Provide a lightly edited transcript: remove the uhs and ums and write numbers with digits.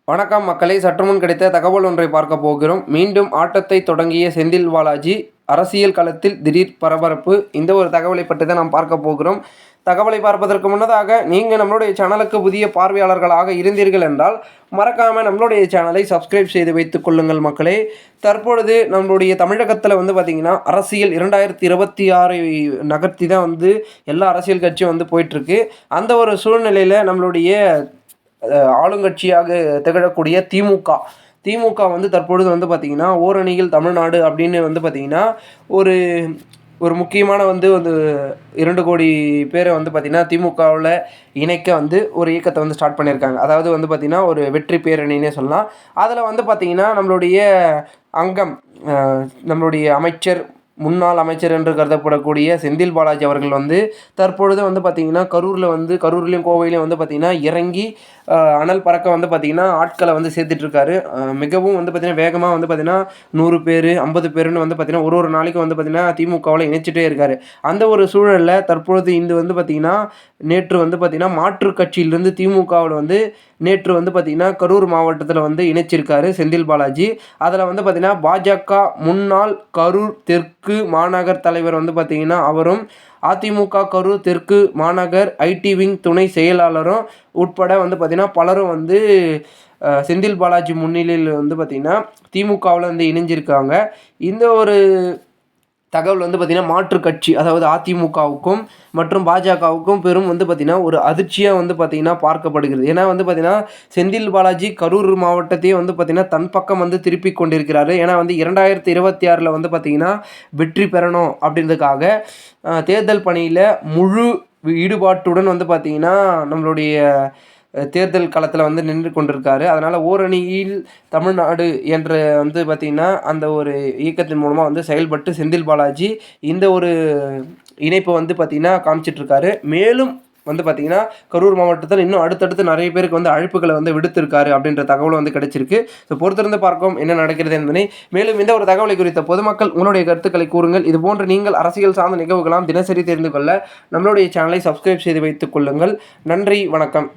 வணக்கம் மக்களே, சற்றுமுன் கிடைத்த தகவல் ஒன்றை பார்க்க போகிறோம். மீண்டும் ஆட்டத்தை தொடங்கிய செந்தில் பாலாஜி அரசியல் களத்தில் திடீர் பரபரப்பு. இந்த ஒரு தகவலை பற்றி தான் நாம் பார்க்க போகிறோம். தகவலை பார்ப்பதற்கு முன்னதாக நீங்கள் நம்மளுடைய சேனலுக்கு புதிய பார்வையாளர்களாக இருந்தீர்கள் என்றால் மறக்காமல் நம்மளுடைய சேனலை சப்ஸ்கிரைப் செய்து வைத்துக் கொள்ளுங்கள் மக்களே. தற்பொழுது நம்மளுடைய தமிழகத்தில் பார்த்திங்கன்னா அரசியல் 2026 நகர்த்தி தான் எல்லா அரசியல் கட்சியும் போயிட்டுருக்கு. அந்த ஒரு சூழ்நிலையில் நம்மளுடைய ஆளுங்கட்சியாக திகழக்கூடிய திமுக தற்பொழுது பார்த்திங்கன்னா ஓரணியில் தமிழ்நாடு அப்படின்னு பார்த்திங்கன்னா ஒரு ஒரு முக்கியமான வந்து 2 கோடி பேரை பார்த்திங்கன்னா திமுகவில் இணைக்க ஒரு இயக்கத்தை ஸ்டார்ட் பண்ணியிருக்காங்க. அதாவது பார்த்திங்கன்னா ஒரு வெற்றி பேரணின்னே சொல்லலாம். அதில் பார்த்திங்கன்னா நம்மளுடைய அங்கம் நம்மளுடைய முன்னாள் அமைச்சர் என்று கருதப்படக்கூடிய செந்தில் பாலாஜி அவர்கள் தற்பொழுது பார்த்திங்கன்னா கரூர்லேயும் கோவையிலையும் பார்த்திங்கன்னா இறங்கி அனல் பறக்க பார்த்திங்கன்னா ஆட்களை சேர்த்துட்ருக்காரு. மிகவும் பார்த்திங்கன்னா வேகமாக பார்த்திங்கன்னா 100 பேர் 50 பேருன்னு பார்த்திங்கன்னா ஒரு நாளைக்கு பார்த்திங்கன்னா திமுகவில் இணைச்சிட்டே இருக்கார். அந்த ஒரு சூழலில் தற்பொழுது இந்த பார்த்திங்கன்னா நேற்று பார்த்திங்கன்னா மாற்றுக் கட்சியிலிருந்து திமுகவில் நேற்று பார்த்திங்கன்னா கரூர் மாவட்டத்தில் இணைச்சிருக்காரு செந்தில் பாலாஜி. அதில் பார்த்திங்கன்னா பாஜக முன்னாள் கரூர் தெற்கு மாநகர் தலைவர் பார்த்திங்கன்னா அவரும், அதிமுக கரூர் தெற்கு மாநகர் ஐடி விங் துணை செயலாளரும் உட்பட பார்த்திங்கன்னா பலரும் செந்தில் பாலாஜி முன்னிலையில் பார்த்திங்கன்னா திமுகவில் இணைஞ்சிருக்காங்க. இந்த ஒரு தகவல் பார்த்திங்கன்னா மாற்றுக் கட்சி அதாவது அதிமுகவுக்கும் மற்றும் பாஜகவுக்கும் பெரும் பார்த்திங்கன்னா ஒரு அதிர்ச்சியாக பார்த்திங்கன்னா பார்க்கப்படுகிறது. ஏன்னா பார்த்திங்கன்னா செந்தில் பாலாஜி கரூர் மாவட்டத்தையே பார்த்திங்கன்னா தன் பக்கம் திருப்பி கொண்டிருக்கிறாரு. ஏன்னா 2026 பார்த்திங்கன்னா வெற்றி பெறணும் அப்படின்றதுக்காக தேர்தல் பணியில் முழு ஈடுபாட்டுடன் பார்த்திங்கன்னா நம்மளுடைய தேர்தல் களத்தில் நின்று கொண்டிருக்காரு. அதனால் ஓரணியில் தமிழ்நாடு என்ற பார்த்திங்கன்னா அந்த ஒரு இயக்கத்தின் மூலமாக செயல்பட்டு செந்தில் பாலாஜி இந்த ஒரு இணைப்பை பார்த்திங்கன்னா காமிச்சிட்ருக்காரு. மேலும் பார்த்திங்கன்னா கரூர் மாவட்டத்தில் இன்னும் அடுத்தடுத்து நிறைய பேருக்கு அழைப்புகளை விடுத்திருக்காரு அப்படின்ற தகவல் கிடைச்சிருக்கு. ஸோ பொறுத்திருந்து பார்க்கும் என்ன நடக்கிறது என்பதை. மேலும் இந்த ஒரு தகவலை குறித்த பொதுமக்கள் உங்களுடைய கருத்துக்களை கூறுங்கள். இது போன்று நீங்கள் அரசியல் சார்ந்த நிகழ்வுகளாம் தினசரி தெரிந்து கொள்ள நம்மளுடைய சேனலை சப்ஸ்கிரைப் செய்து வைத்துக் கொள்ளுங்கள். நன்றி, வணக்கம்.